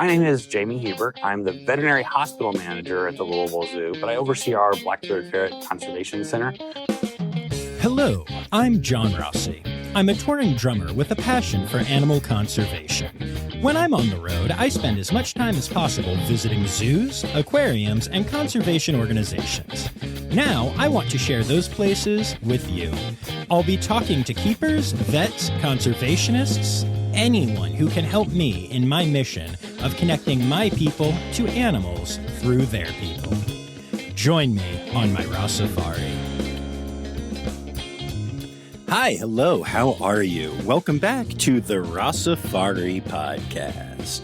My name is Jamie Huber. I'm the veterinary hospital manager at the Louisville Zoo, but I oversee our black-throated ferret conservation center. Hello, I'm John Rossi. I'm a touring drummer with a passion for animal conservation. When I'm on the road, I spend as much time as possible visiting zoos, aquariums, and conservation organizations. Now, I want to share those places with you. I'll be talking to keepers, vets, conservationists, anyone who can help me in my mission of connecting my people to animals through their people. Join me on my Rossifari. Hi, hello, how are you? Welcome back to the Rossifari podcast.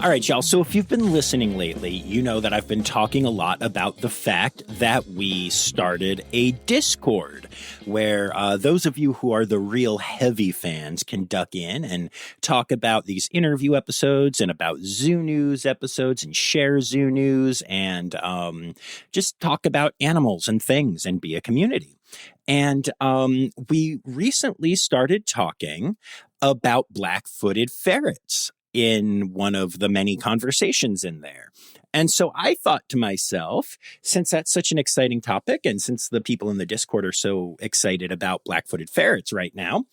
All right, y'all, so if you've been listening lately, you know that I've been talking a lot about the fact that we started a Discord where those of you who are the real heavy fans can duck in and talk about these interview episodes and about zoo news episodes and share zoo news and just talk about animals and things and be a community. And we recently started talking about black-footed ferrets in one of the many conversations in there. And so I thought to myself, since that's such an exciting topic, and since the people in the Discord are so excited about black-footed ferrets right now,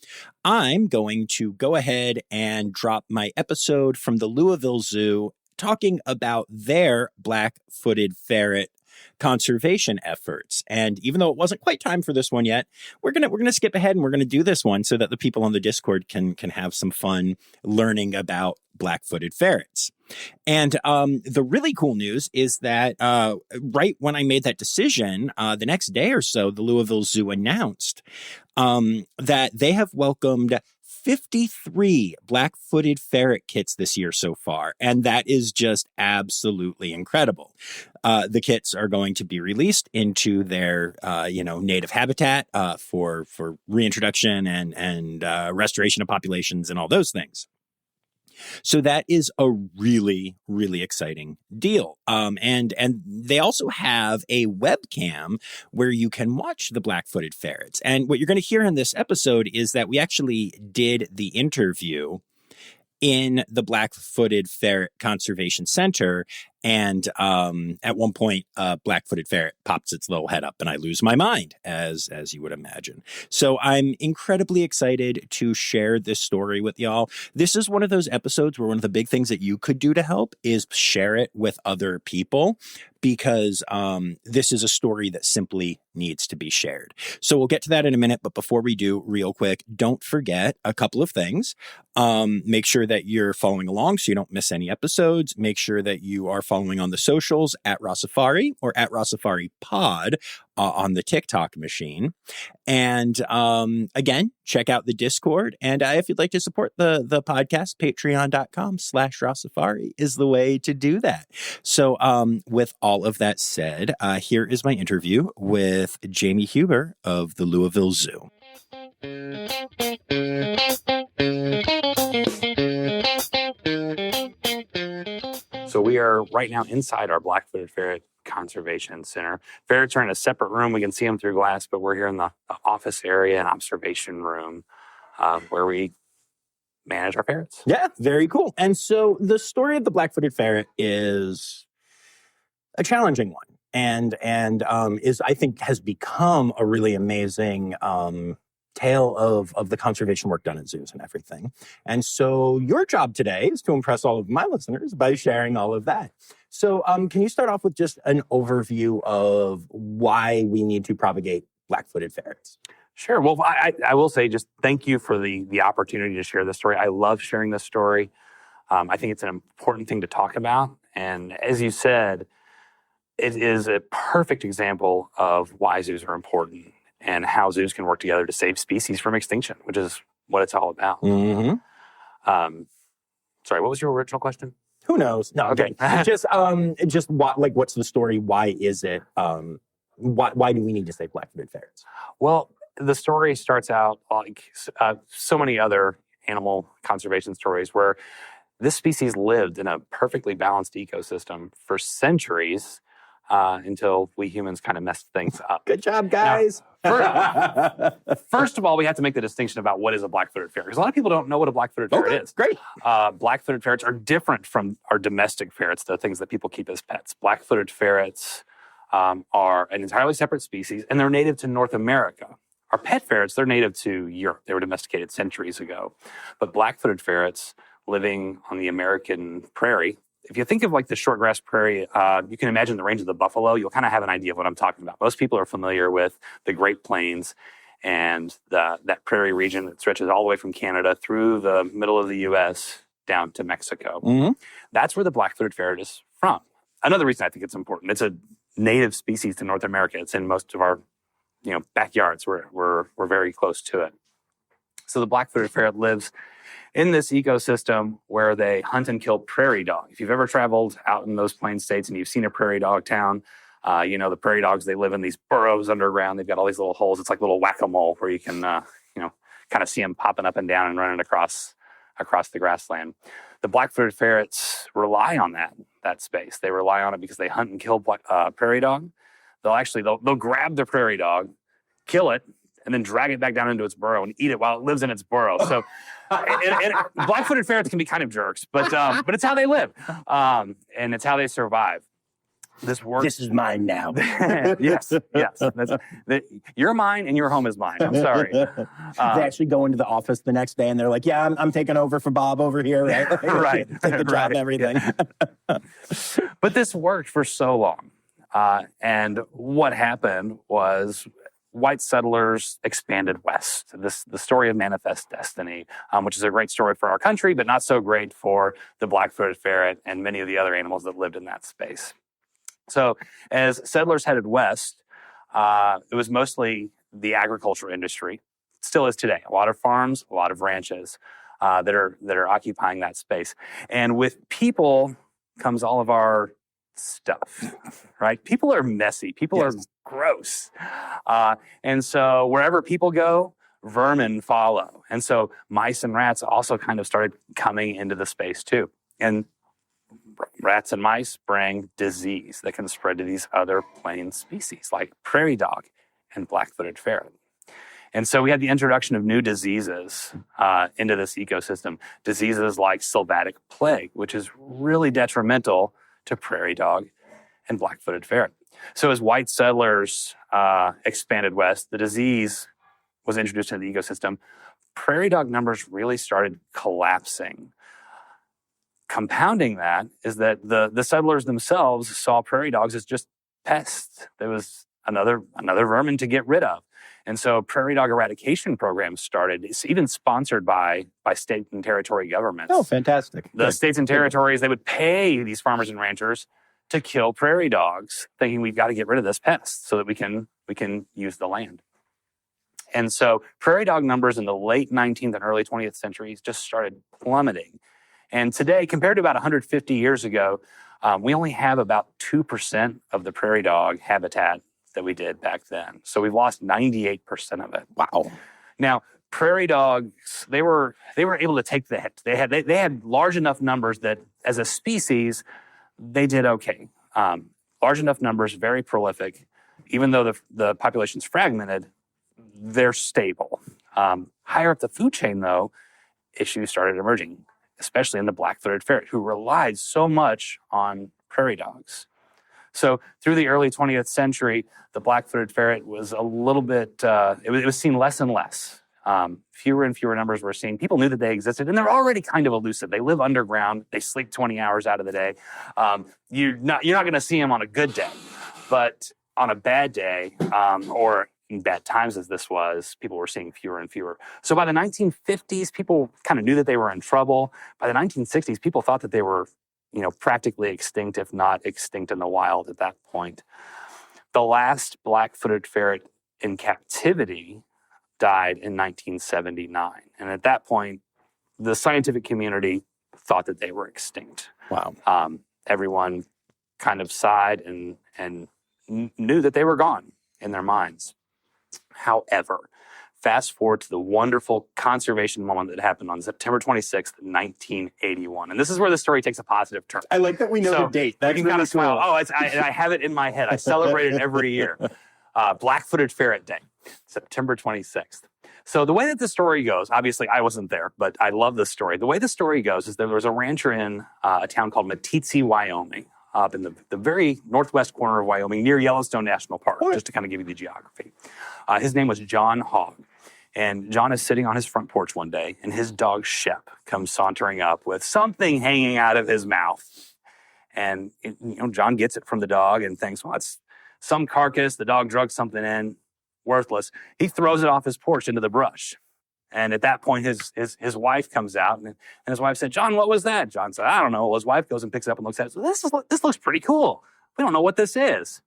I'm going to go ahead and drop my episode from the Louisville Zoo talking about their black-footed ferret conservation efforts. And even though it wasn't quite time for this one yet, we're gonna skip ahead and we're gonna do this one so that the people on the Discord can have some fun learning about black-footed ferrets. And the really cool news is that right when I made that decision, the next day or so, the Louisville Zoo announced that they have welcomed 53 black-footed ferret kits this year so far, and that is just absolutely incredible. The kits are going to be released into their, native habitat for reintroduction and restoration of populations and all those things. So that is a really, really exciting deal. And they also have a webcam where you can watch the black-footed ferrets. And what you're going to hear in this episode is that we actually did the interview in the Black-Footed Ferret Conservation Center. And at one point, a black-footed ferret pops its little head up and I lose my mind, as you would imagine. So I'm incredibly excited to share this story with y'all. This is one of those episodes where one of the big things that you could do to help is share it with other people, because this is a story that simply needs to be shared. So we'll get to that in a minute, but before we do, real quick, don't forget a couple of things. Make sure that you're following along so you don't miss any episodes. Make sure that you are following on the socials at Rossifari or at Rossifari Pod on the TikTok machine. And again, check out the Discord. And if you'd like to support the podcast, patreon.com/Rossifari is the way to do that. So with all of that said, here is my interview with Jamie Huber of the Louisville Zoo. So we are right now inside our black-footed ferret conservation center. Ferrets are in a separate room. We can see them through glass, but we're here in the office area and observation room where we manage our ferrets. Yeah, very cool. And so the story of the black-footed ferret is a challenging one, and is, I think, has become a really amazing tale of the conservation work done at zoos and everything. And so your job today is to impress all of my listeners by sharing all of that. So can you start off with just an overview of why we need to propagate black-footed ferrets? Sure. Well, I will say just thank you for the opportunity to share this story. I love sharing this story. I think it's an important thing to talk about. And as you said, it is a perfect example of why zoos are important and how zoos can work together to save species from extinction, which is what it's all about. Mm-hmm. Sorry, what was your original question? Who knows? No, okay. just what, what's the story? Why is it? Why do we need to save black-footed ferrets? Well, the story starts out like so many other animal conservation stories where this species lived in a perfectly balanced ecosystem for centuries until we humans kind of messed things up. Good job, guys. First of all, we have to make the distinction about what is a black-footed ferret, because a lot of people don't know what a black-footed ferret is. Great. Black-footed ferrets are different from our domestic ferrets, the things that people keep as pets. Black-footed ferrets are an entirely separate species, and they're native to North America. Our pet ferrets, they're native to Europe. They were domesticated centuries ago. But black-footed ferrets living on the American prairie, if you think of like the shortgrass prairie, you can imagine the range of the buffalo. You'll kind of have an idea of what I'm talking about. Most people are familiar with the Great Plains and that prairie region that stretches all the way from Canada through the middle of the U.S. down to Mexico. Mm-hmm. That's where the black-footed ferret is from. Another reason I think it's important, it's a native species to North America. It's in most of our backyards. We're very close to it. So the black-footed ferret lives in this ecosystem where they hunt and kill prairie dog. If you've ever traveled out in those plain states and you've seen a prairie dog town, the prairie dogs, they live in these burrows underground. They've got all these little holes. It's like little whack-a-mole where you can, kind of see them popping up and down and running across the grassland. The black-footed ferrets rely on that space. They rely on it because they hunt and kill prairie dog. They'll grab the prairie dog, kill it, and then drag it back down into its burrow and eat it while it lives in its burrow. So black-footed ferrets can be kind of jerks, but it's how they live, and it's how they survive. This works. This is mine now. Yes. You're mine and your home is mine. I'm sorry. They actually go into the office the next day and they're like, yeah, I'm taking over for Bob over here. Right. Right. Take the job and everything. But this worked for so long. And what happened was white settlers expanded west. The story of Manifest Destiny, which is a great story for our country, but not so great for the black-footed ferret and many of the other animals that lived in that space. So as settlers headed west, it was mostly the agriculture industry. It still is today. A lot of farms, a lot of ranches that are occupying that space. And with people comes all of our stuff, right? People are messy. People are gross. And so wherever people go, vermin follow. And so mice and rats also kind of started coming into the space too. And rats and mice bring disease that can spread to these other plain species like prairie dog and black-footed ferret. And so we had the introduction of new diseases into this ecosystem. Diseases like sylvatic plague, which is really detrimental to prairie dog and black-footed ferret. So as white settlers expanded west, the disease was introduced into the ecosystem. Prairie dog numbers really started collapsing. Compounding that is that the settlers themselves saw prairie dogs as just pests. There was another vermin to get rid of. And so prairie dog eradication programs started. It's even sponsored by state and territory governments. Oh, fantastic. The states and territories, they would pay these farmers and ranchers to kill prairie dogs, thinking we've got to get rid of this pest so that we can use the land. And so prairie dog numbers in the late 19th and early 20th centuries just started plummeting. And today, compared to about 150 years ago, we only have about 2% of the prairie dog habitat that we did back then. So we've lost 98% of it. Wow. Now, prairie dogs, they were able to take the hit. They had large enough numbers that as a species, they did okay. Large enough numbers, very prolific. Even though the population's fragmented, they're stable. Higher up the food chain, though, issues started emerging, especially in the black-footed ferret, who relied so much on prairie dogs. So through the early 20th century, the black-footed ferret was a little bit, it was seen less and less. Fewer and fewer numbers were seen. People knew that they existed, and they're already kind of elusive. They live underground. They sleep 20 hours out of the day. You're not going to see them on a good day, but on a bad day, or in bad times as this was, people were seeing fewer and fewer. So by the 1950s, people kind of knew that they were in trouble. By the 1960s, people thought that they were, practically extinct, if not extinct in the wild at that point. The last black-footed ferret in captivity died in 1979. And at that point, the scientific community thought that they were extinct. Wow. Everyone kind of sighed and knew that they were gone in their minds. However, fast forward to the wonderful conservation moment that happened on September 26th, 1981. And this is where the story takes a positive turn. I like that we know the date. That's really kind of smile. Oh, I have it in my head. I celebrate it every year. Black-footed ferret day, September 26th. So the way that the story goes, obviously I wasn't there, but I love this story. The way the story goes is there was a rancher in a town called Meeteetse, Wyoming, up in the very northwest corner of Wyoming, near Yellowstone National Park, just to kind of give you the geography. His name was John Hogg. And John is sitting on his front porch one day, and his dog Shep comes sauntering up with something hanging out of his mouth. And John gets it from the dog and thinks, well, it's some carcass. The dog drugged something in. Worthless. He throws it off his porch into the brush. And at that point, his wife comes out, and his wife said, John, what was that? John said, I don't know. Well, his wife goes and picks it up and looks at it. So this looks pretty cool. We don't know what this is.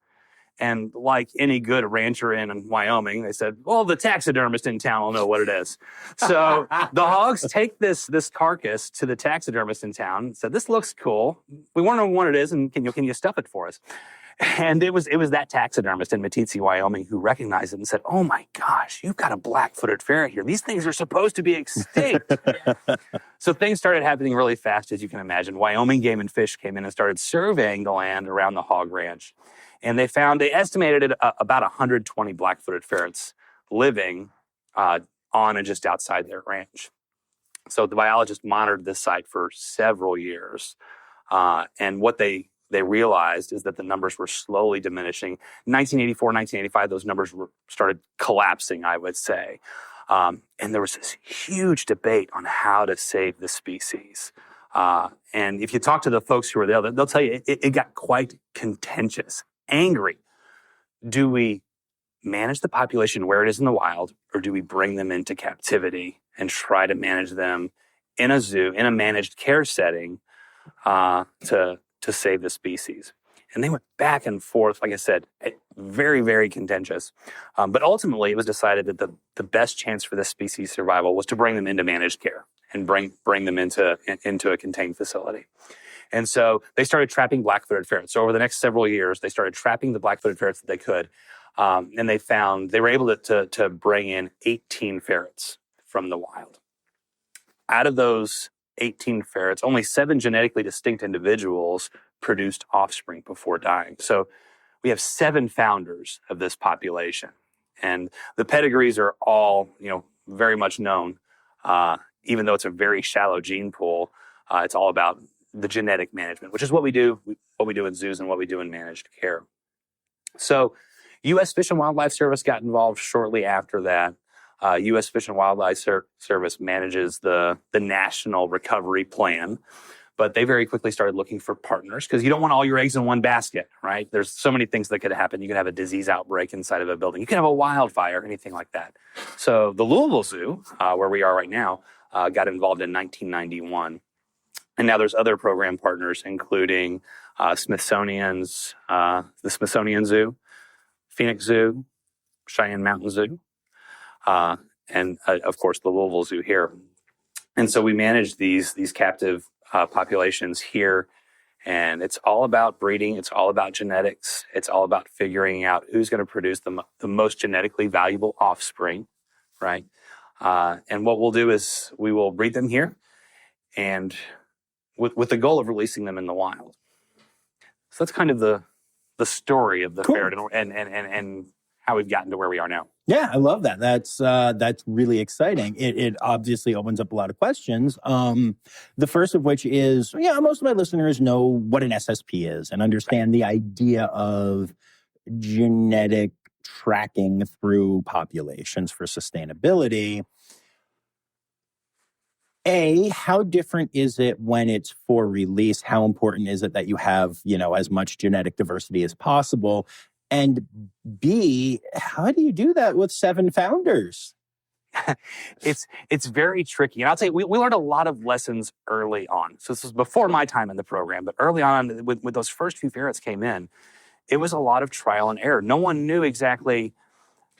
And like any good rancher in Wyoming, they said, well, the taxidermist in town will know what it is. So the Hogs take this carcass to the taxidermist in town and said, this looks cool. We want to know what it is, and can you stuff it for us? And it was that taxidermist in Meeteetse, Wyoming, who recognized it and said, oh my gosh, you've got a black-footed ferret here. These things are supposed to be extinct. So things started happening really fast, as you can imagine. Wyoming Game and Fish came in and started surveying the land around the hog ranch. And they estimated it about 120 black-footed ferrets living on and just outside their ranch. So the biologists monitored this site for several years. And what they realized is that the numbers were slowly diminishing. 1984, 1985, those numbers started collapsing, I would say. And there was this huge debate on how to save the species. And if you talk to the folks who were there, they'll tell you it got quite contentious, angry. Do we manage the population where it is in the wild, or do we bring them into captivity and try to manage them in a zoo, in a managed care setting, to save the species? And they went back and forth, like I said, very, very contentious. But ultimately, it was decided that the best chance for this species survival was to bring them into managed care and bring them into a contained facility. And so they started trapping black-footed ferrets. So over the next several years, they started trapping the black-footed ferrets that they could. And they were able to bring in 18 ferrets from the wild. Out of those 18 ferrets, only 7 genetically distinct individuals produced offspring before dying. So we have 7 founders of this population. And the pedigrees are all, very much known. Even though it's a very shallow gene pool, it's all about the genetic management, which is what we do in zoos and what we do in managed care. So U.S. Fish and Wildlife Service got involved shortly after that. U.S. Fish and Wildlife Service manages the National Recovery Plan, but they very quickly started looking for partners because you don't want all your eggs in one basket, right? There's so many things that could happen. You could have a disease outbreak inside of a building. You could have a wildfire, anything like that. So the Louisville Zoo, where we are right now, got involved in 1991. And now there's other program partners, including the Smithsonian Zoo, Phoenix Zoo, Cheyenne Mountain Zoo, and of course the Louisville Zoo here. And so we manage these captive populations here, and it's all about breeding. It's all about genetics. It's all about figuring out who's going to produce the most genetically valuable offspring, right? And what we'll do is we will breed them here, and with the goal of releasing them in the wild. So that's kind of the story of the ferret and how we've gotten to where we are now. Yeah, I love that. That's really exciting. It obviously opens up a lot of questions. The first of which is, most of my listeners know what an SSP is and understand the idea of genetic tracking through populations for sustainability. How different is it when it's for release? How important is it that you have, as much genetic diversity as possible? And B, how do you do that with 7 founders? It's very tricky. And I'll tell you, we learned a lot of lessons early on. So this was before my time in the program, but early on, with those first few ferrets came in, it was a lot of trial and error. No one knew exactly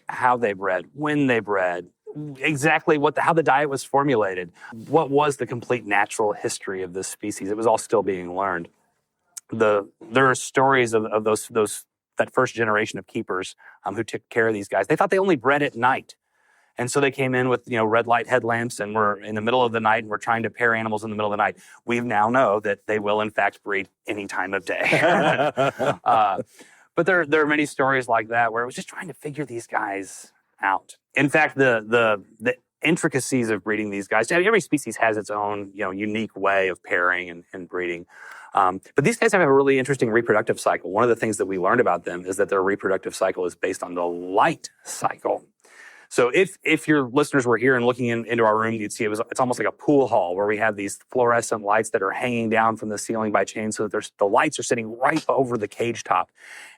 how they bred, when they bred, exactly how the diet was formulated, what was the complete natural history of this species. It was all still being learned. There are stories of that first generation of keepers who took care of these guys. They thought they only bred at night. And so they came in with, red light headlamps, and we're in the middle of the night and we're trying to pair animals in the middle of the night. We now know that they will in fact breed any time of day. But there are many stories like that where it was just trying to figure these guys out. In fact, the intricacies of breeding these guys, every species has its own, unique way of pairing and breeding. But these guys have a really interesting reproductive cycle. One of the things that we learned about them is that their reproductive cycle is based on the light cycle. So if your listeners were here and looking into our room, you'd see it's almost like a pool hall where we have these fluorescent lights that are hanging down from the ceiling by chain, so that the lights are sitting right over the cage top.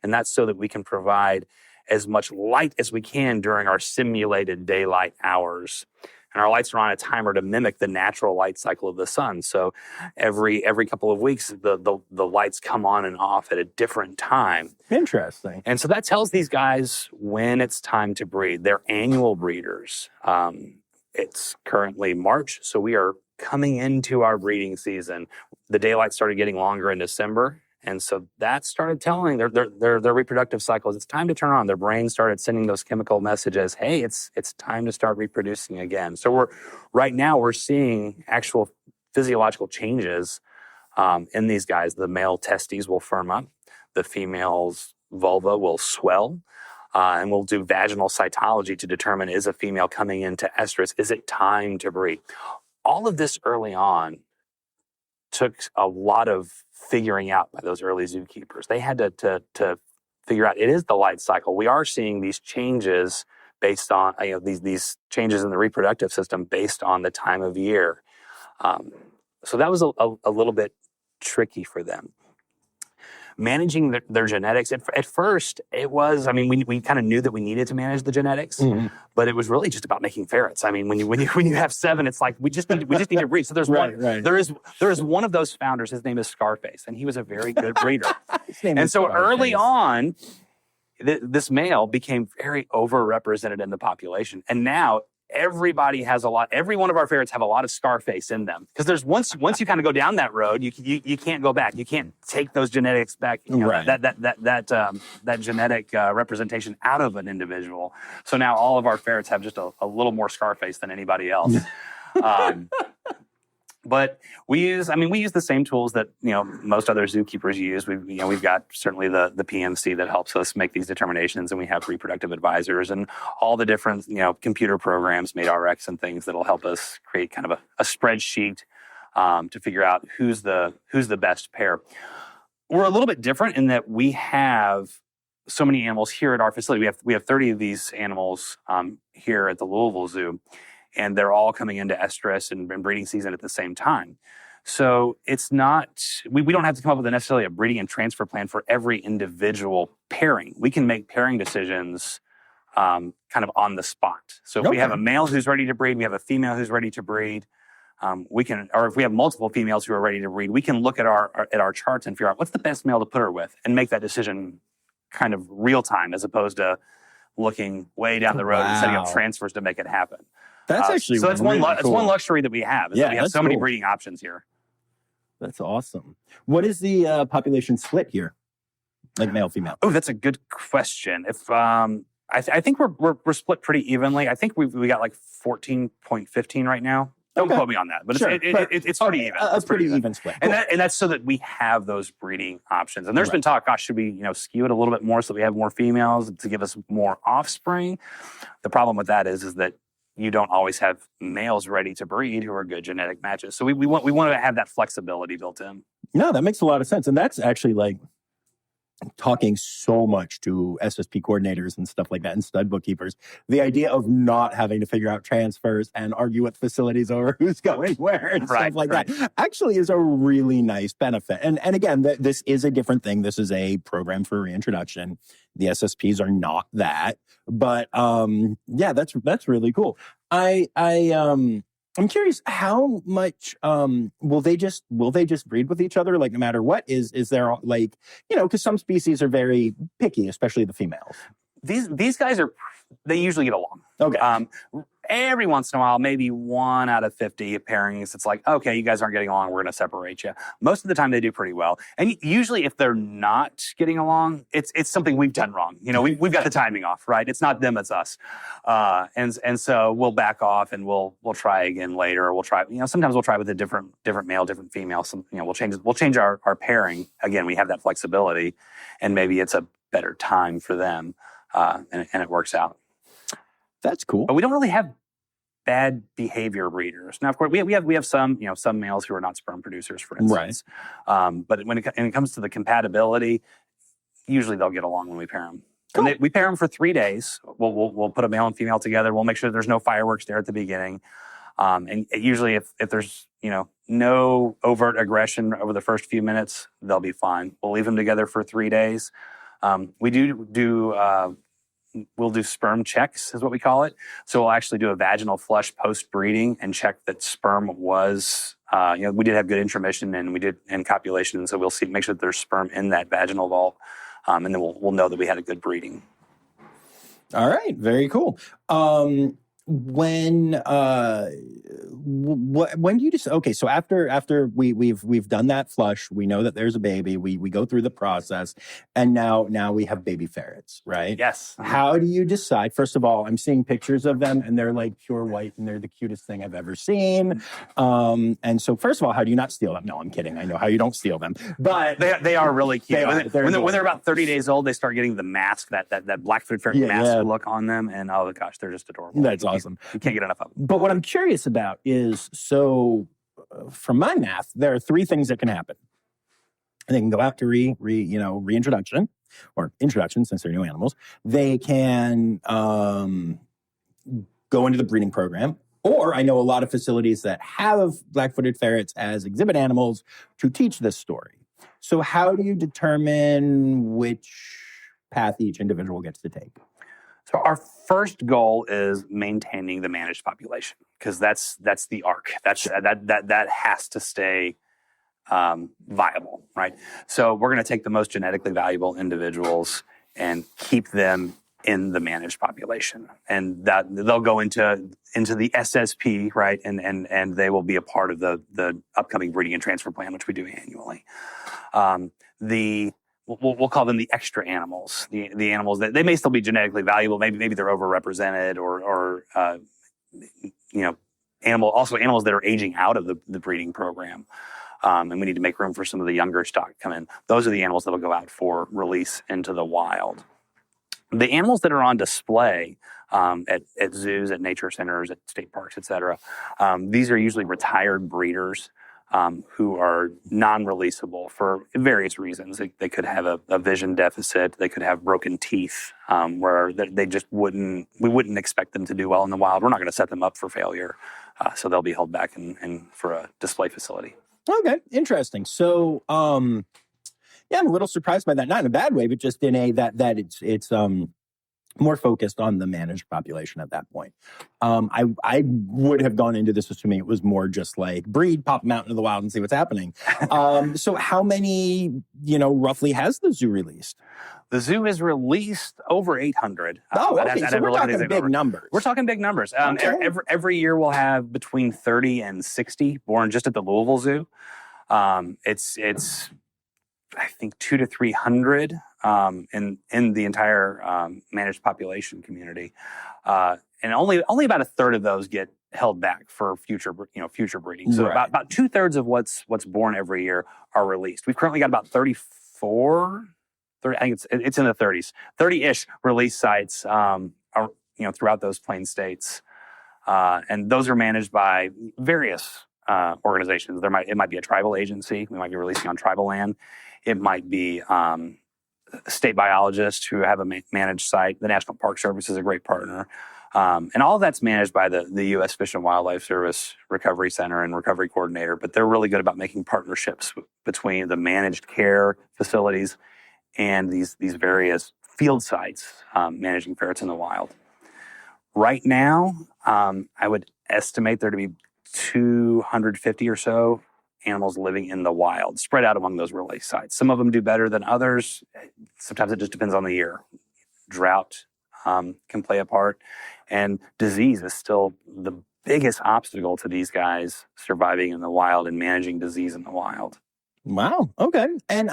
And that's so that we can provide as much light as we can during our simulated daylight hours. And our lights are on a timer to mimic the natural light cycle of the sun. So every couple of weeks, the lights come on and off at a different time. Interesting. And so that tells these guys when it's time to breed. They're annual breeders. It's currently March, so we are coming into our breeding season. The daylight started getting longer in December. And so that started telling their reproductive cycles, it's time to turn on. Their brain started sending those chemical messages, hey, it's time to start reproducing again. So right now we're seeing actual physiological changes in these guys. The male testes will firm up, the female's vulva will swell, and we'll do vaginal cytology to determine, is a female coming into estrus? Is it time to breed? All of this early on took a lot of figuring out by those early zookeepers. They had to figure out, it is the light cycle. We are seeing these changes based on, these changes in the reproductive system based on the time of year. So that was a little bit tricky for them. Managing their genetics, at first, it was, we kind of knew that we needed to manage the genetics, but it was really just about making ferrets. When you have 7, it's like, we just need to breed. So there's there is one of those founders, his name is Scarface, and he was a very good breeder. And so early on, this male became very overrepresented in the population. And now everybody has every one of our ferrets have a lot of Scarface in them. Because there's once you kind of go down that road, you can't go back. You can't take those genetics back, that genetic representation out of an individual. So now all of our ferrets have just a little more Scarface than anybody else. But we use the same tools that, most other zookeepers use. We've got certainly the PMC that helps us make these determinations, and we have reproductive advisors and all the different, computer programs, MateRx and things that'll help us create kind of a spreadsheet to figure out who's the best pair. We're a little bit different in that we have so many animals here at our facility. We have 30 of these animals here at the Louisville Zoo. And they're all coming into estrus and breeding season at the same time. So it's not, we don't have to come up with necessarily a breeding and transfer plan for every individual pairing. We can make pairing decisions kind of on the spot. So if we have a male who's ready to breed, we have a female who's ready to breed, or if we have multiple females who are ready to breed, we can look at our charts and figure out what's the best male to put her with and make that decision kind of real time, as opposed to looking way down the road and setting up transfers to make it happen. That's actually so that's really cool. That's one luxury that we have. Yeah, that we have so many breeding options here. That's awesome. What is the population split here, like male female? Oh, that's a good question. If I think we're split pretty evenly. I think we got like 14.15 right now. Don't quote me on that, but sure. It's pretty even. It's pretty even split. Cool. And that's so that we have those breeding options. And there's been talk, gosh, should we skew it a little bit more so that we have more females to give us more offspring? The problem with that is that you don't always have males ready to breed who are good genetic matches. So we want to have that flexibility built in. No, that makes a lot of sense. And that's actually like talking so much to SSP coordinators and stuff like that and stud bookkeepers. The idea of not having to figure out transfers and argue with facilities over who's going where and stuff like that actually is a really nice benefit. And again, this is a different thing. This is a program for reintroduction. The SSPs are not that. But yeah, that's really cool. I'm curious, how much will they just breed with each other, like no matter what? Is there like, because some species are very picky, especially the females. These guys they usually get along. Okay. every once in a while, maybe 1 out of 50 pairings, it's like, okay, you guys aren't getting along, we're going to separate you. Most of the time they do pretty well. And usually if they're not getting along, it's something we've done wrong. We've got the timing off, right? It's not them, it's us. And so we'll back off and we'll try again later. Or we'll try, sometimes we'll try with a different male, different female. We'll change our pairing. Again, we have that flexibility, and maybe it's a better time for them, and it works out. That's cool. But we don't really have bad behavior breeders. Now, of course, we have some males who are not sperm producers, for instance. Right. But when it comes to the compatibility, usually they'll get along when we pair them. Cool. We pair them for 3 days. We'll put a male and female together. We'll make sure there's no fireworks there at the beginning. And usually, if there's no overt aggression over the first few minutes, they'll be fine. We'll leave them together for 3 days. We'll do sperm checks, is what we call it. So we'll actually do a vaginal flush post-breeding and check that sperm was, we did have good intromission and copulation. And so we'll make sure that there's sperm in that vaginal vault. And then we'll know that we had a good breeding. All right. Very cool. When do you just, okay, so after we've done that flush, we know that there's a baby, we go through the process, and now we have baby ferrets, right? Yes. How do you decide? First of all, I'm seeing pictures of them and they're like pure white and they're the cutest thing I've ever seen. And so first of all, how do you not steal them? No, I'm kidding. I know how you don't steal them, but they are really cute. When they're about 30 days old, they start getting the mask, that black-footed ferret mask look on them, and oh gosh, they're just adorable. That's awesome. You can't get enough of them. But what I'm curious about is, from my math, there are 3 things that can happen. They can go out to reintroduction or introduction, since they're new animals. They can go into the breeding program, or I know a lot of facilities that have black-footed ferrets as exhibit animals to teach this story. So how do you determine which path each individual gets to take? So our first goal is maintaining the managed population, because that's the arc. That has to stay viable, right? So we're going to take the most genetically valuable individuals and keep them in the managed population, and that they'll go into the SSP, right? And they will be a part of the upcoming breeding and transfer plan, which we do annually. We'll call them the extra animals, the animals that they may still be genetically valuable. Maybe they're overrepresented, or animals that are aging out of the breeding program. And we need to make room for some of the younger stock to come in. Those are the animals that will go out for release into the wild. The animals that are on display at zoos, at nature centers, at state parks, et cetera, these are usually retired breeders who are non-releasable for various reasons. They could have a vision deficit. They could have broken teeth, where they just we wouldn't expect them to do well in the wild. We're not going to set them up for failure. So they'll be held back for a display facility. Okay, interesting. So, I'm a little surprised by that. Not in a bad way, but just in a that it's more focused on the managed population at that point. I would have gone into this assuming it was more just like breed, pop them out into the wild and see what's happening. So how many, roughly has the zoo released? The zoo has released over 800. Okay. So we're talking big numbers. We're talking big numbers. Okay. Every year we'll have between 30 and 60 born just at the Louisville Zoo. It's I think 200 to 300 in the entire managed population community, and only about a third of those get held back for future breeding. So right. about 2/3 of what's born every year are released. We've currently got about 34. 30, I think it's in the 30s, 30-ish release sites, throughout those plain states, and those are managed by various organizations. It might be a tribal agency. We might be releasing on tribal land. It might be state biologists who have a managed site. The National Park Service is a great partner, and all of that's managed by the U.S. Fish and Wildlife Service Recovery Center and Recovery Coordinator. But they're really good about making partnerships between the managed care facilities and these various field sites managing ferrets in the wild. Right now, I would estimate there to be 250 or so animals living in the wild, spread out among those release sites. Some of them do better than others. Sometimes it just depends on the year. Drought, can play a part. And disease is still the biggest obstacle to these guys surviving in the wild and managing disease in the wild. Wow. Okay. And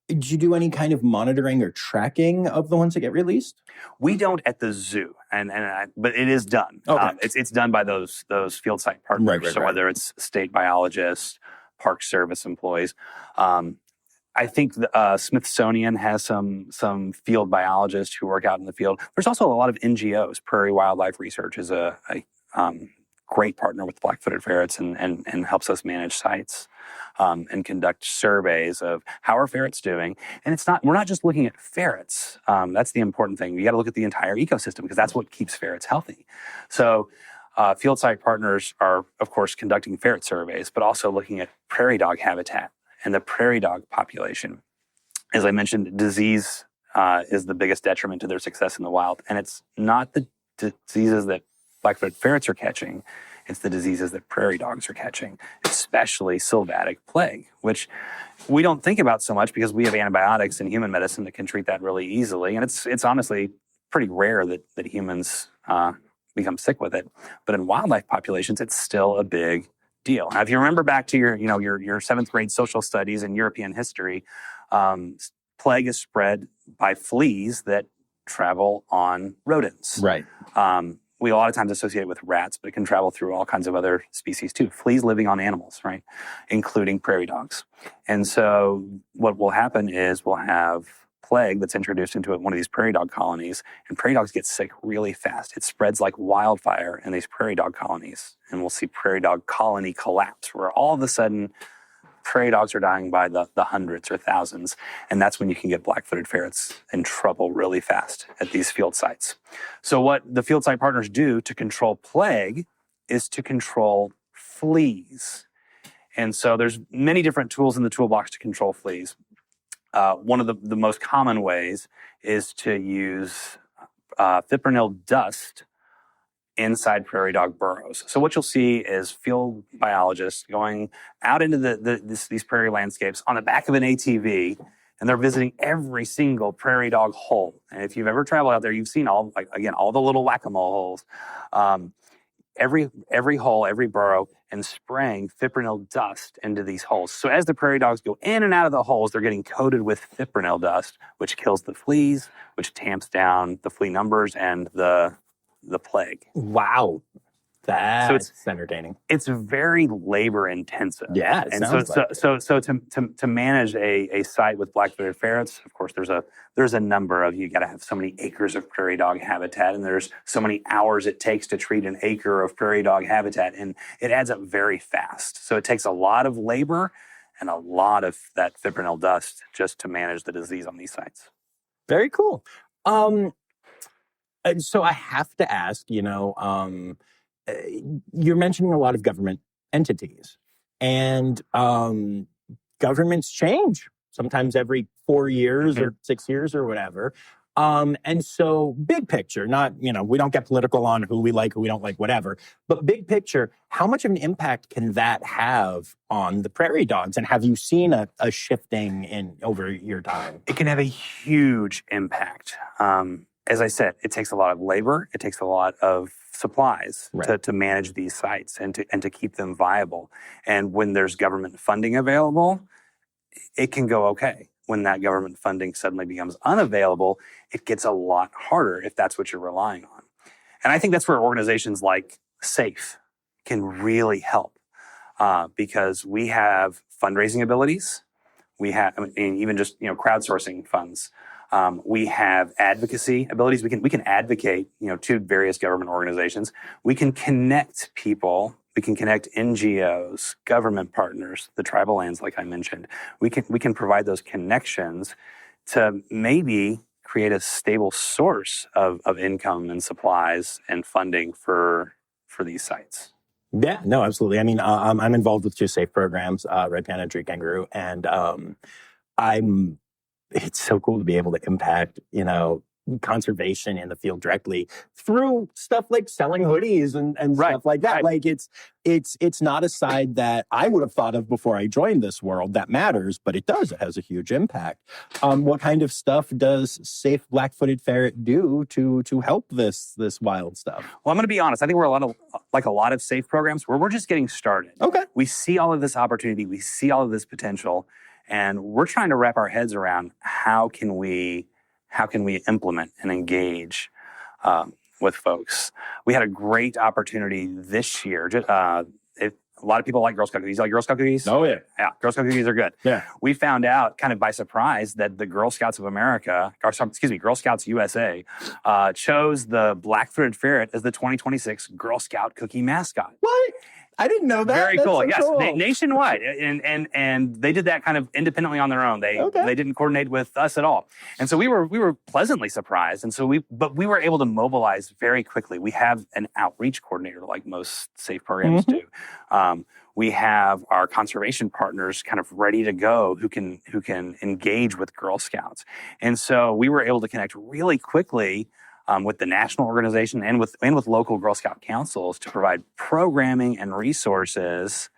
did you do any kind of monitoring or tracking of the ones that get released? We don't at the zoo, but it is done. Okay. It's done by those field site partners. Right. So whether it's state biologists, Park Service employees, I think the Smithsonian has some field biologists who work out in the field. There's also a lot of NGOs. Prairie Wildlife Research is a great partner with black-footed ferrets and helps us manage sites and conduct surveys of how are ferrets doing. And we're not just looking at ferrets. That's the important thing. You got to look at the entire ecosystem because that's what keeps ferrets healthy. So field site partners are, of course, conducting ferret surveys, but also looking at prairie dog habitat and the prairie dog population. As I mentioned, disease is the biggest detriment to their success in the wild. And it's not the diseases that black-footed ferrets are catching, it's the diseases that prairie dogs are catching, especially sylvatic plague, which we don't think about so much because we have antibiotics in human medicine that can treat that really easily. And it's honestly pretty rare that humans become sick with it. But in wildlife populations, it's still a big deal. Now, if you remember back to your seventh grade social studies and European history, plague is spread by fleas that travel on rodents. Right. We a lot of times associate it with rats, but it can travel through all kinds of other species too. Fleas living on animals, right? Including prairie dogs. And so what will happen is we'll have plague that's introduced into one of these prairie dog colonies, and prairie dogs get sick really fast. It spreads like wildfire in these prairie dog colonies, and we'll see prairie dog colony collapse, where all of a sudden prairie dogs are dying by the hundreds or thousands, and that's when you can get black-footed ferrets in trouble really fast at these field sites. So what the field site partners do to control plague is to control fleas. And so there's many different tools in the toolbox to control fleas. One of the most common ways is to use fipronil dust inside prairie dog burrows. So what you'll see is field biologists going out into these prairie landscapes on the back of an ATV, and they're visiting every single prairie dog hole. And if you've ever traveled out there, you've seen all the little whack-a-mole holes. Every hole, every burrow, and spraying fipronil dust into these holes. So as the prairie dogs go in and out of the holes, they're getting coated with fipronil dust, which kills the fleas, which tamps down the flea numbers and the plague. Wow. That's entertaining. It's very labor intensive. Yeah, it sounds like it. To manage a site with black-footed ferrets, of course, there's a number of, you got to have so many acres of prairie dog habitat, and there's so many hours it takes to treat an acre of prairie dog habitat, and it adds up very fast. So it takes a lot of labor and a lot of that fipronil dust just to manage the disease on these sites. Very cool. So I have to ask, you're mentioning a lot of government entities, and governments change sometimes every 4 years or 6 years or whatever. And so big picture, not, we don't get political on who we like, who we don't like, whatever, but big picture, how much of an impact can that have on the prairie dogs? And have you seen a shifting over your time? It can have a huge impact. As I said, it takes a lot of labor. It takes a lot of supplies to manage these sites and to keep them viable. And when there's government funding available, it can go okay. When that government funding suddenly becomes unavailable, it gets a lot harder if that's what you're relying on. And I think that's where organizations like SAFE can really help because we have fundraising abilities. We have, even just crowdsourcing funds. We have advocacy abilities. We can advocate, to various government organizations. We can connect people. We can connect NGOs, government partners, the tribal lands, like I mentioned. We can provide those connections to maybe create a stable source of income and supplies and funding for these sites. Yeah, no, absolutely. I mean, I'm involved with two SAFE programs, Red Panda and Tree Kangaroo, and it's so cool to be able to impact, conservation in the field directly through stuff like selling hoodies and stuff like that. Right. Like it's not a side that I would have thought of before I joined this world that matters, but it does. It has a huge impact. What kind of stuff does Safe Black-Footed Ferret do to help this wild stuff? Well, I'm going to be honest. I think we're a lot of safe programs where we're just getting started. Okay. We see all of this opportunity. We see all of this potential, and we're trying to wrap our heads around how can we implement and engage with folks. We had a great opportunity this year. A lot of people like Girl Scout cookies. You like Girl Scout cookies? Oh, yeah. Yeah, Girl Scout cookies are good. Yeah. We found out kind of by surprise that the Girl Scouts of America, Girl Scouts USA, chose the black-footed ferret as the 2026 Girl Scout cookie mascot. What? I didn't know that. Very cool. So Yes, cool. Nationwide, and they did that kind of independently on their own. They didn't coordinate with us at all, and so we were pleasantly surprised. And so we were able to mobilize very quickly. We have an outreach coordinator, like most safe programs do. We have our conservation partners kind of ready to go who can engage with Girl Scouts, and so we were able to connect really quickly with the national organization and with local Girl Scout councils to provide programming and resources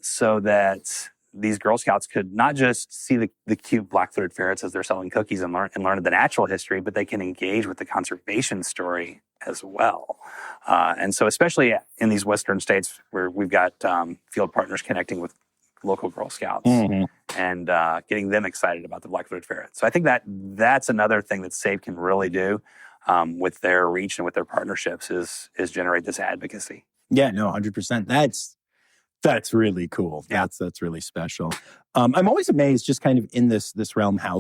so that these Girl Scouts could not just see the cute black-footed ferrets as they're selling cookies and learn the natural history, but they can engage with the conservation story as well. And so especially in these Western states where we've got field partners connecting with local Girl Scouts and getting them excited about the black-footed ferret. So I think that's another thing that SAFE can really do with their reach and with their partnerships is generate this advocacy. Yeah, no, 100%. That's really cool. Yeah. That's really special. I'm always amazed just kind of in this realm how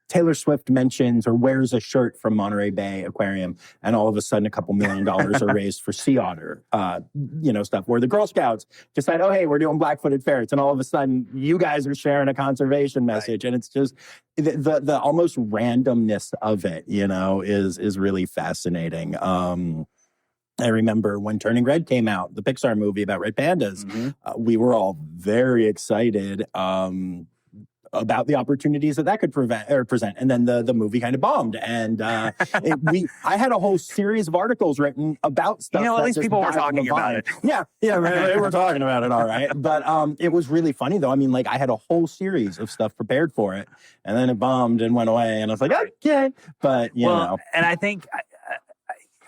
Taylor Swift mentions or wears a shirt from Monterey Bay Aquarium, and all of a sudden $2 million are raised for sea otter, stuff. Where the Girl Scouts decide, oh, hey, we're doing black-footed ferrets, and all of a sudden you guys are sharing a conservation message, and it's just the almost randomness of it, is really fascinating. I remember when Turning Red came out, the Pixar movie about red pandas, we were all very excited about the opportunities that could present. And then the movie kind of bombed. And I had a whole series of articles written about stuff. At least people were talking about it. Yeah, they were talking about it, all right. But it was really funny, though. I mean, I had a whole series of stuff prepared for it. And then it bombed and went away. And I was like, okay. But, And I think...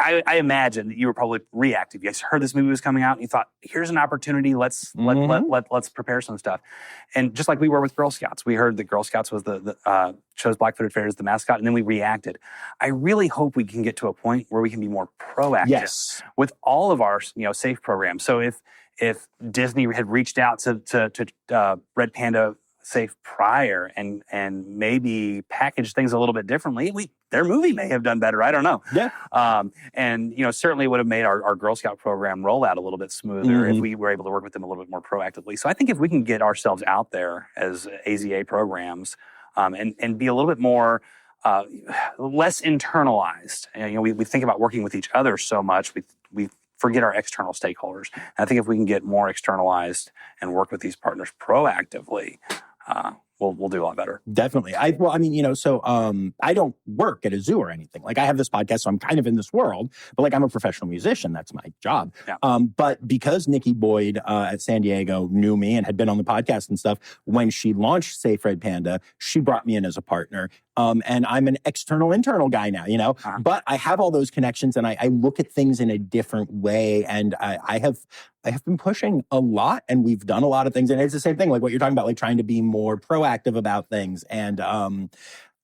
I imagine that you were probably reactive. You guys heard this movie was coming out and you thought, here's an opportunity. Let's prepare some stuff. And just like we were with Girl Scouts, we heard that Girl Scouts was chose black-footed ferret as the mascot, and then we reacted. I really hope we can get to a point where we can be more proactive with all of our safe programs. So if Disney had reached out to Red Panda Safe prior and maybe package things a little bit differently, their movie may have done better. I don't know. Yeah. And certainly would have made our Girl Scout program rollout a little bit smoother if we were able to work with them a little bit more proactively. So I think if we can get ourselves out there as AZA programs and be a little bit more less internalized. We think about working with each other so much. We forget our external stakeholders. And I think if we can get more externalized and work with these partners proactively, we'll do a lot better. Definitely. I don't work at a zoo or anything. I have this podcast, so I'm kind of in this world, but I'm a professional musician. That's my job. Yeah. But because Nikki Boyd at San Diego knew me and had been on the podcast and stuff, when she launched Safe Red Panda, she brought me in as a partner. And I'm an internal guy now, but I have all those connections and I look at things in a different way. And I have been pushing a lot and we've done a lot of things. And it's the same thing, like what you're talking about, trying to be more proactive about things. And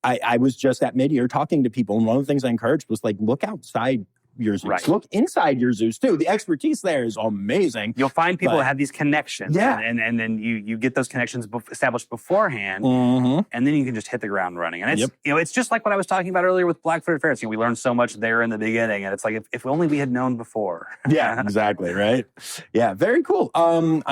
I was just at mid-year talking to people. And one of the things I encouraged was look outside your zoos. Right. Look inside your zoos too. The expertise there is amazing. You'll find people that have these connections. Yeah. And then you get those connections established beforehand, and then you can just hit the ground running. And it's it's just like what I was talking about earlier with black-footed ferrets. We learned so much there in the beginning, and it's like if only we had known before. Yeah, exactly, right? Yeah, very cool. I'm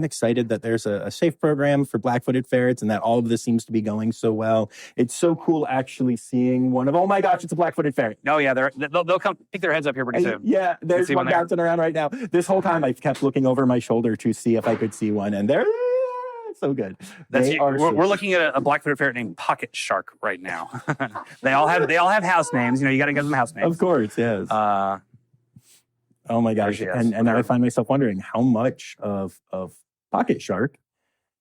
excited that there's a safe program for black-footed ferrets and that all of this seems to be going so well. It's so cool actually seeing one of, oh my gosh, it's a black-footed ferret. Oh yeah, they'll come pick their heads up here pretty soon. Yeah, there's one bouncing around right now. This whole time I kept looking over my shoulder to see if I could see one, and there So good. We're looking at a black-footed ferret named Pocket Shark right now. They all have house names. You got to give them house names. Of course, yes. Oh my gosh! And I find myself wondering how much of Pocket Shark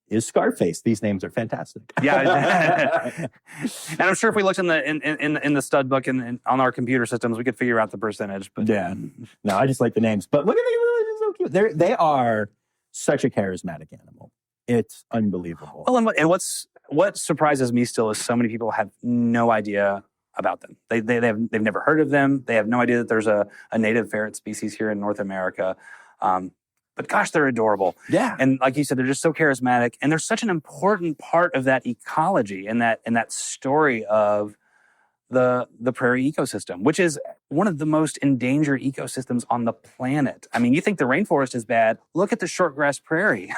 is Scarface. These names are fantastic. Yeah, and I'm sure if we looked in the stud book and on our computer systems, we could figure out the percentage. But yeah, no, I just like the names. But look at them; they're so cute. They are such a charismatic animal. It's unbelievable. Well, and what surprises me still is so many people have no idea about them. They've never heard of them. They have no idea that there's a native ferret species here in North America. But gosh, they're adorable. Yeah. And like you said, they're just so charismatic. And they're such an important part of that ecology and that story of the prairie ecosystem, which is one of the most endangered ecosystems on the planet. I mean, you think the rainforest is bad? Look at the shortgrass prairie,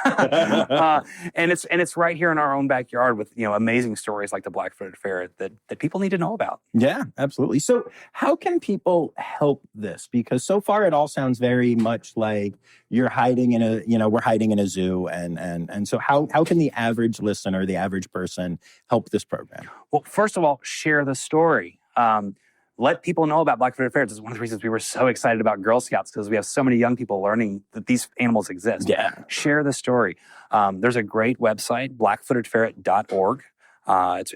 and it's right here in our own backyard with amazing stories like the black-footed ferret that people need to know about. Yeah, absolutely. So, how can people help this? Because so far it all sounds very much like you're hiding in we're hiding in a zoo, and so how can the average listener, the average person, help this program? Well, first of all, share the story. Let people know about black-footed ferrets. This is one of the reasons we were so excited about Girl Scouts, because we have so many young people learning that these animals exist. Yeah. Share the story. There's a great website, blackfootedferret.org.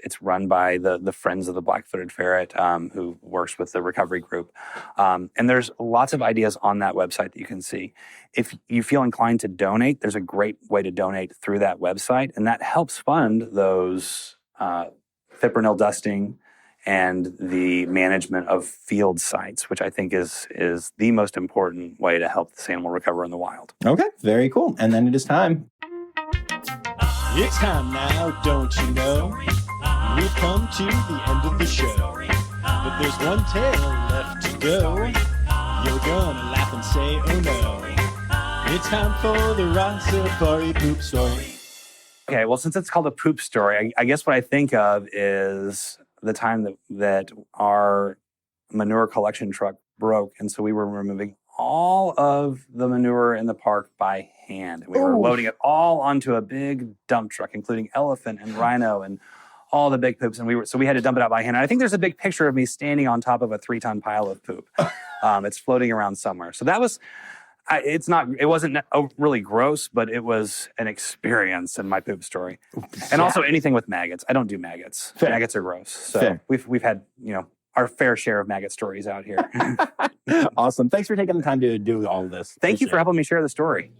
It's run by the Friends of the Black-footed Ferret, who works with the recovery group. And there's lots of ideas on that website that you can see. If you feel inclined to donate, there's a great way to donate through that website, and that helps fund those fipronil dusting and the management of field sites, which I think is the most important way to help this animal recover in the wild. Okay, very cool. And then it is time. It's time now, don't you know? We've come to the end of the show. But there's one tail left to go. You're gonna laugh and say, oh no. It's time for the Rossifari poop story. Okay, well, since it's called a poop story, I guess what I think of is the time that our manure collection truck broke, and so we were removing all of the manure in the park by hand. And we were loading it all onto a big dump truck, including elephant and rhino and all the big poops. And we had to dump it out by hand. And I think there's a big picture of me standing on top of a 3-ton pile of poop. It's floating around somewhere. So that was. It wasn't really gross, but it was an experience in my poop story. And also anything with maggots. I don't do maggots. Fair. Maggots are gross. So Fair. we've had, our fair share of maggot stories out here. Awesome. Thanks for taking the time to do all of this. Thank you for helping me share the story.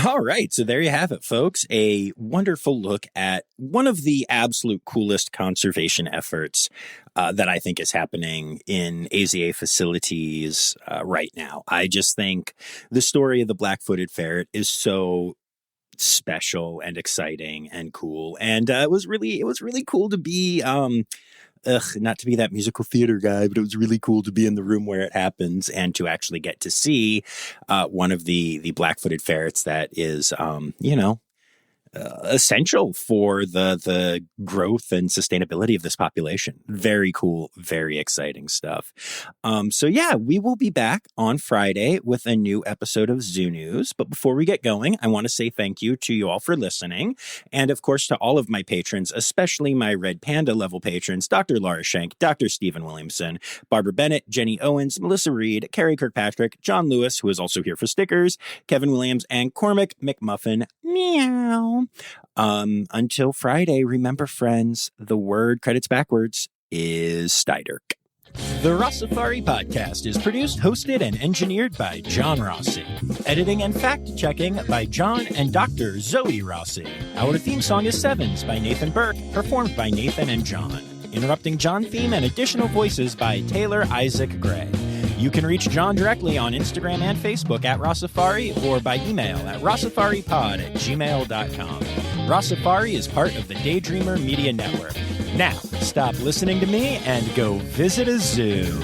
All right, so there you have it, folks. A wonderful look at one of the absolute coolest conservation efforts that I think is happening in AZA facilities right now. I just think the story of the black-footed ferret is so special and exciting and cool, and it was really cool to be. Not to be that musical theater guy, but it was really cool to be in the room where it happens and to actually get to see one of the black-footed ferrets that is, essential for the growth and sustainability of this population. Very cool, very exciting stuff. So yeah, we will be back on Friday with a new episode of Zoo News. But before we get going, I want to say thank you to you all for listening. And of course, to all of my patrons, especially my Red Panda level patrons, Dr. Laura Schenk, Dr. Stephen Williamson, Barbara Bennett, Jenny Owens, Melissa Reed, Carrie Kirkpatrick, John Lewis, who is also here for stickers, Kevin Williams, and Cormac McMuffin. Meow. Until Friday, remember, friends, the word credits backwards is Steiderk. The Rossifari podcast is produced, hosted, and engineered by John Rossi. Editing and fact-checking by John and Dr. Zoe Rossi. Our theme song is Sevens by Nathan Burke, performed by Nathan and John. Interrupting John theme and additional voices by Taylor Isaac Gray. You can reach John directly on Instagram and Facebook at Rossifari or by email at rossifaripod@gmail.com. Rossifari is part of the Daydreamer Media Network. Now, stop listening to me and go visit a zoo.